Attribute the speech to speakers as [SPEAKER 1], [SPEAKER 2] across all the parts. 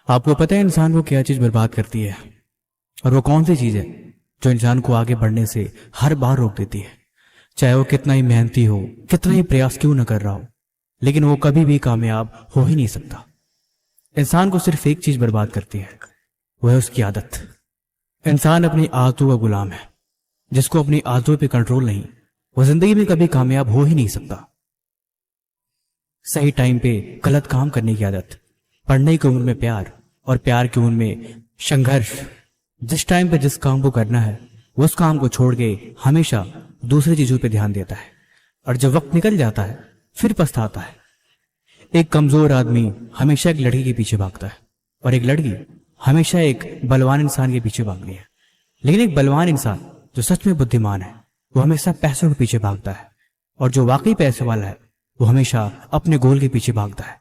[SPEAKER 1] आपको पता है इंसान को क्या चीज बर्बाद करती है? और वो कौन सी चीज है जो इंसान को आगे बढ़ने से हर बार रोक देती है? चाहे वो कितना ही मेहनती हो, कितना ही प्रयास क्यों न कर रहा हो, लेकिन वो कभी भी कामयाब हो ही नहीं सकता। इंसान को सिर्फ एक चीज बर्बाद करती है, वो है उसकी आदत। इंसान अपनी आदतों का गुलाम है। जिसको अपनी आदतों पे कंट्रोल नहीं, वो जिंदगी में कभी कामयाब हो ही नहीं सकता। सही टाइम पे गलत काम करने की आदत, पढ़ने की उम्र में प्यार और प्यार की उम्र में संघर्ष। जिस टाइम पे जिस काम को करना है वो उस काम को छोड़ के हमेशा दूसरी चीजों पे ध्यान देता है, और जब वक्त निकल जाता है फिर पछताता है। एक कमजोर आदमी हमेशा एक लड़की के पीछे भागता है, और एक लड़की हमेशा एक बलवान इंसान के पीछे भागती है। लेकिन एक बलवान इंसान जो सच में बुद्धिमान है वो हमेशा पैसों के पीछे भागता है, और जो वाकई पैसे वाला है वो हमेशा अपने गोल के पीछे भागता है।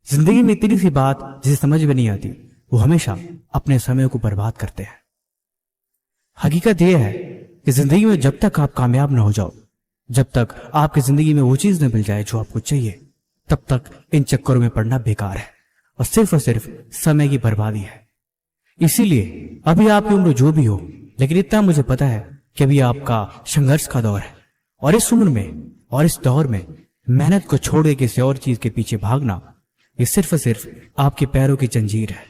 [SPEAKER 1] जिंदगी में इतनी सी बात जिसे समझ में नहीं आती, वो हमेशा अपने समय को बर्बाद करते हैं। हकीकत यह है कि जिंदगी में जब तक आप कामयाब ना हो जाओ, जब तक आपकी जिंदगी में वो चीज न मिल जाए जो आपको चाहिए, तब तक इन चक्करों में पड़ना बेकार है और सिर्फ समय की बर्बादी है। इसीलिए अभी आपकी उम्र जो भी हो, लेकिन इतना मुझे पता है कि अभी आपका संघर्ष का दौर है, और इस उम्र में और इस दौर में मेहनत को छोड़ के किसी और चीज के पीछे भागना, ये सिर्फ आपके पैरों की जंजीर है।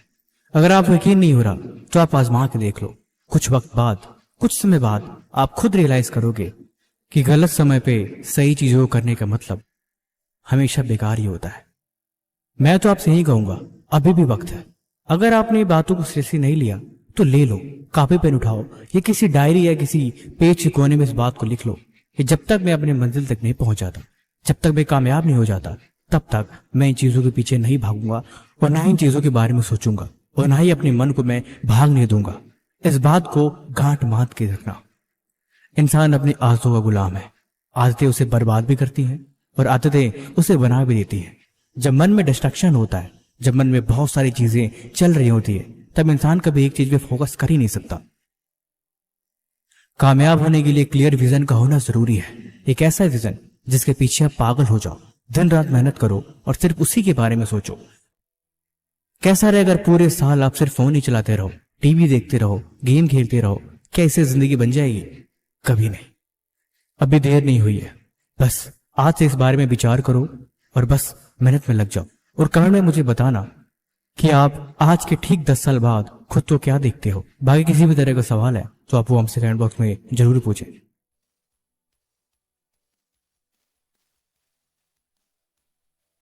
[SPEAKER 1] अगर आपको यकीन नहीं हो रहा तो आप आजमा के देख लो। कुछ वक्त बाद, कुछ समय बाद आप खुद रियलाइज करोगे कि गलत समय पे सही चीजों को करने का मतलब हमेशा बेकार ही होता है। मैं तो आपसे यही कहूंगा, अभी भी वक्त है। अगर आपने बातों को सीरियसली नहीं लिया तो ले लो, कॉपी पेन उठाओ, या किसी डायरी या किसी पेज के कोने में इस बात को लिख लो कि जब तक मैं अपने मंजिल तक नहीं पहुंच जाता, जब तक मैं कामयाब नहीं हो जाता, तब तक मैं इन चीजों के पीछे नहीं भागूंगा, और ना ही इन चीजों के बारे में सोचूंगा, और ना ही अपने मन को मैं भागने दूंगा। इस बात को गांठ बांध के रखना। इंसान अपनी आदतों का गुलाम है। आदतें उसे बर्बाद भी करती हैं और आदतें उसे बना भी देती हैं। जब मन में डिस्ट्रैक्शन होता है, जब मन में बहुत सारी चीजें चल रही होती है, तब इंसान कभी एक चीज पे फोकस कर ही नहीं सकता। कामयाब होने के लिए क्लियर विजन का होना जरूरी है। एक ऐसा विजन जिसके पीछे आप पागल हो जाओ, दिन रात मेहनत करो और सिर्फ उसी के बारे में सोचो। कैसा रहे अगर पूरे साल आप सिर्फ फोन ही चलाते रहो, टीवी देखते रहो, गेम खेलते रहो? क्या इससे जिंदगी बन जाएगी? कभी नहीं। अभी देर नहीं हुई है, बस आज से इस बारे में विचार करो और बस मेहनत में लग जाओ, और कमेंट में मुझे बताना कि आप आज के ठीक 10 साल बाद खुद को क्या देखते हो। बाकी किसी भी तरह का सवाल है तो आप वो हमसे कमेंट बॉक्स में जरूर पूछें।